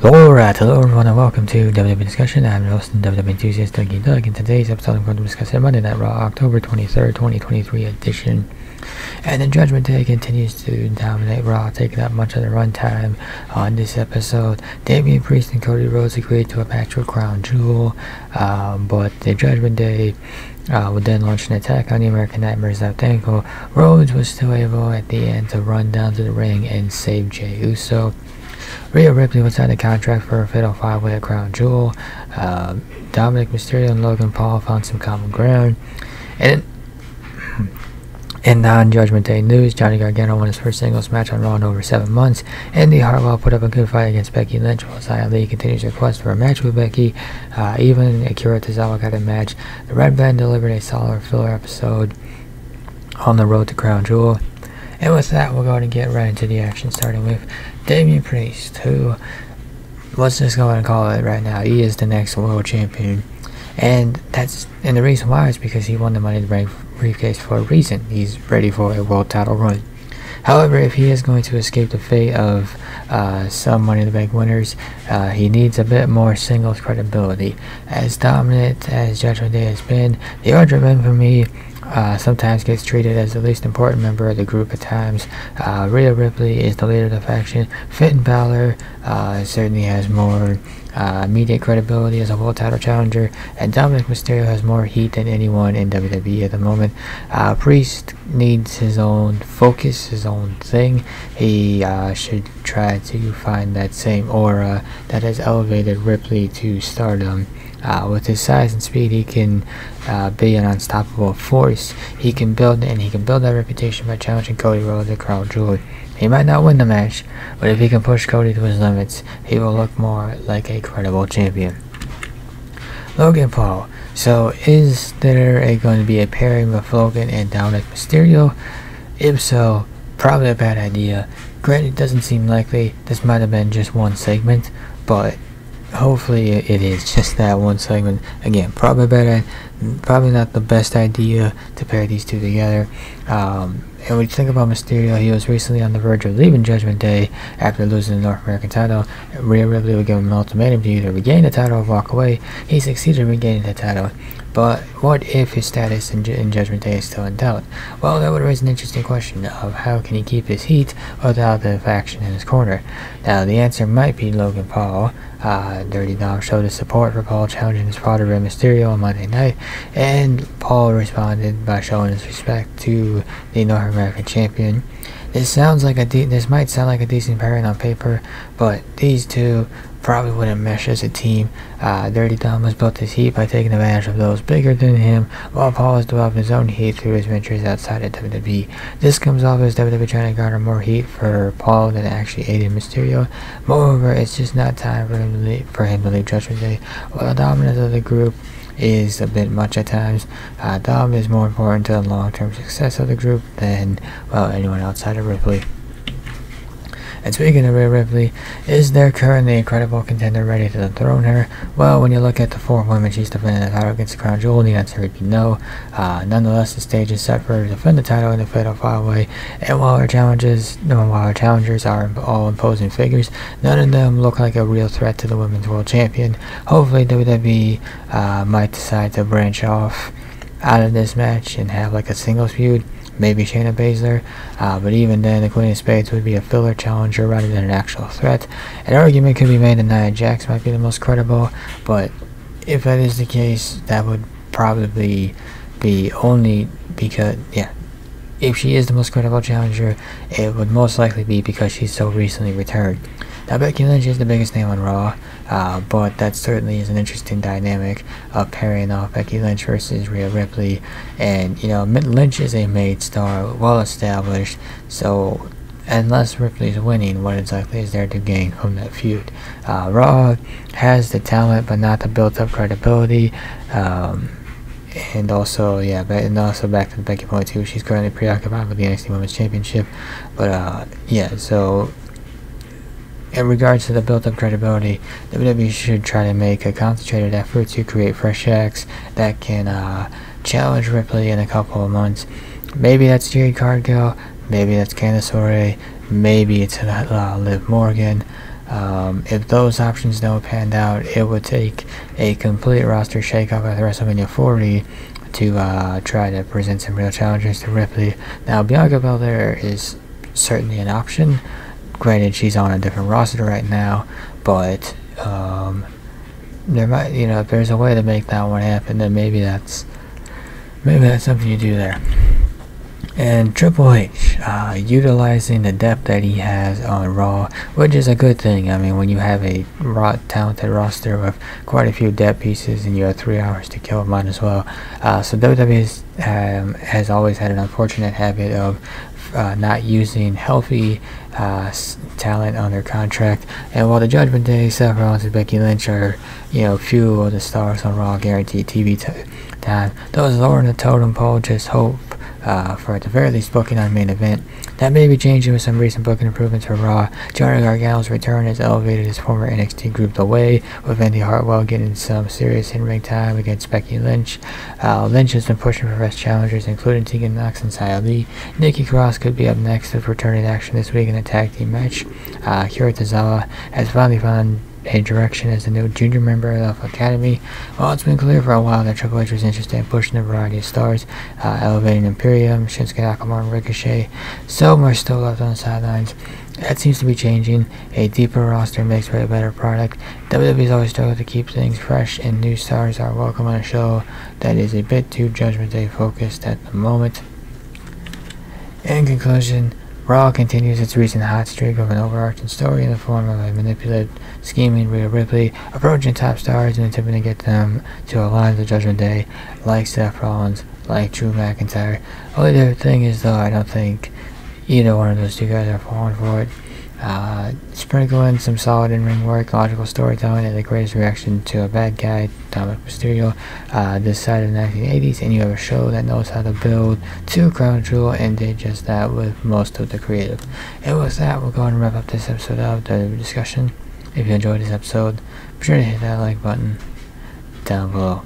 Alright, hello everyone and welcome to WWE Discussion. I'm your host and WWE enthusiast Dougie Doug. In today's episode I'm going to discuss the Monday Night Raw October 23rd, 2023 edition. And the Judgment Day continues to dominate Raw, taking up much of the runtime on this episode. Damian Priest and Cody Rhodes agreed to a match with Crown Jewel, but the Judgment Day would then launch an attack on the American Nightmare's left ankle. Rhodes was still able at the end to run down to the ring and save Jey Uso. Rhea Ripley would sign a contract for a fatal 5-way at Crown Jewel. Dominic Mysterio and Logan Paul found some common ground. And in non-Judgment Day news, Johnny Gargano won his first singles match on Raw in over 7 months. Andy Hartwell put up a good fight against Becky Lynch, while Xia Li continues her quest for a match with Becky. Even Akira Tozawa got a match. The Red Band delivered a solid filler episode on the road to Crown Jewel. And with that, we'll go ahead and get right into the action, starting with Damian Priest, who, let's just go ahead and call it right now, he is the next world champion. And the reason why is because he won the Money in the Bank briefcase for a reason. He's ready for a world title run. However, if he is going to escape the fate of some Money in the Bank winners, he needs a bit more singles credibility. As dominant as Judgment Day has been, the Order Men for me sometimes gets treated as the least important member of the group at times. Rhea Ripley is the leader of the faction. Finn Balor certainly has more immediate credibility as a world title challenger, and Dominic Mysterio has more heat than anyone in WWE at the moment. Priest needs his own focus, his own thing. He should try to find that same aura that has elevated Ripley to stardom. With his size and speed, he can be an unstoppable force. He can build that reputation by challenging Cody Rhodes at Crown Jewel. He might not win the match, but if he can push Cody to his limits, he will look more like a credible champion. Logan Paul. So, is there going to be a pairing with Logan and Dominic Mysterio? If so, probably a bad idea. Granted, it doesn't seem likely. This might have been just one segment, but hopefully it is just that one segment. Again, probably not the best idea to pair these two together. And when you think about Mysterio, he was recently on the verge of leaving Judgment Day after losing the North American title. Rhea Ripley would give him an ultimatum to either regain the title or walk away. He succeeded in regaining the title. But what if his status in Judgment Day is still in doubt? Well, that would raise an interesting question of how can he keep his heat without the faction in his corner. Now, the answer might be Logan Paul. Dirty Dom showed his support for Paul challenging his father Rey Mysterio on Monday night, and Paul responded by showing his respect to the North American champion. This might sound like a decent pairing on paper, but these two probably wouldn't mesh as a team. Dirty Dom has built his heat by taking advantage of those bigger than him, while Paul has developed his own heat through his ventures outside of WWE. This comes off as WWE trying to garner more heat for Paul than actually aided Mysterio. Moreover, it's just not time for him to leave Judgment Day. While the dominance of the group is a bit much at times, Dom is more important to the long-term success of the group than, well, anyone outside of Ripley. And speaking of Rhea Ripley, is there currently a credible contender ready to dethrone her? Well, when you look at the 4 women she's defending the title against the Crown Jewel, the answer would be no. Nonetheless, the stage is set for her to defend the title in the Fatal 5-Way, and while her challengers are all imposing figures, none of them look like a real threat to the Women's World Champion. Hopefully, WWE might decide to branch off out of this match and have like a singles feud. Maybe Shayna Baszler, but even then, the Queen of Spades would be a filler challenger rather than an actual threat. An argument could be made that Nia Jax might be the most credible, but if that is the case, that would probably be only because, if she is the most credible challenger, it would most likely be because she's so recently returned. Now, Becky Lynch is the biggest name on Raw, but that certainly is an interesting dynamic of pairing off Becky Lynch versus Rhea Ripley. And, Lynch is a made star, well established, so unless Ripley's winning, what exactly is there to gain from that feud? Raw has the talent, but not the built-up credibility. And also back to the Becky point too, she's currently preoccupied with the NXT Women's Championship. But, so in regards to the built-up credibility, WWE should try to make a concentrated effort to create fresh acts that can challenge Ripley in a couple of months. Maybe that's Jade Cargill, maybe that's Candice LeRae, maybe it's Liv Morgan. If those options don't pan out, it would take a complete roster shakeup at WrestleMania 40 to try to present some real challenges to Ripley. Now, Bianca Belair is certainly an option. Granted, she's on a different roster right now, but there might, if there's a way to make that one happen, then maybe that's something you do there. And Triple H, utilizing the depth that he has on Raw, which is a good thing. I mean, when you have a talented roster with quite a few depth pieces and you have 3 hours to kill, might as well. So WWE has always had an unfortunate habit of not using healthy talent on their contract. And while the Judgment Day, Seth Rollins and Becky Lynch are, few of the stars on Raw guaranteed TV time, those lower in the totem pole just hope for at the very least booking on main event. That may be changing with some recent booking improvements for Raw. Johnny Gargano's return has elevated his former NXT group away, with Andy Hartwell getting some serious in-ring time against Becky Lynch. Lynch has been pushing for fresh challengers, including Tegan Nox and Xia Li. Nikki Cross could be up next with returning action this week in a tag team match. Akira Tozawa has finally found a direction as the new junior member of Academy. Well, it's been clear for a while that Triple H was interested in pushing a variety of stars, elevating Imperium, Shinsuke Nakamura, and Ricochet. So much still left on the sidelines. That seems to be changing. A deeper roster makes for a better product. WWE's always struggled to keep things fresh, and new stars are welcome on a show that is a bit too Judgment Day focused at the moment. In conclusion, Raw continues its recent hot streak of an overarching story in the form of a manipulative, scheming Rhea Ripley, approaching top stars and attempting to get them to align with the Judgment Day, like Seth Rollins, like Drew McIntyre. Only the thing is, though, I don't think either one of those two guys are falling for it. Sprinkle in some solid in-ring work, logical storytelling, and the greatest reaction to a bad guy, Dominic Mysterio, this side of the 1980s, and you have a show that knows how to build to Crown Jewel, and did just that with most of the creative. And with that, we'll go ahead and wrap up this episode of the discussion. If you enjoyed this episode, be sure to hit that like button down below.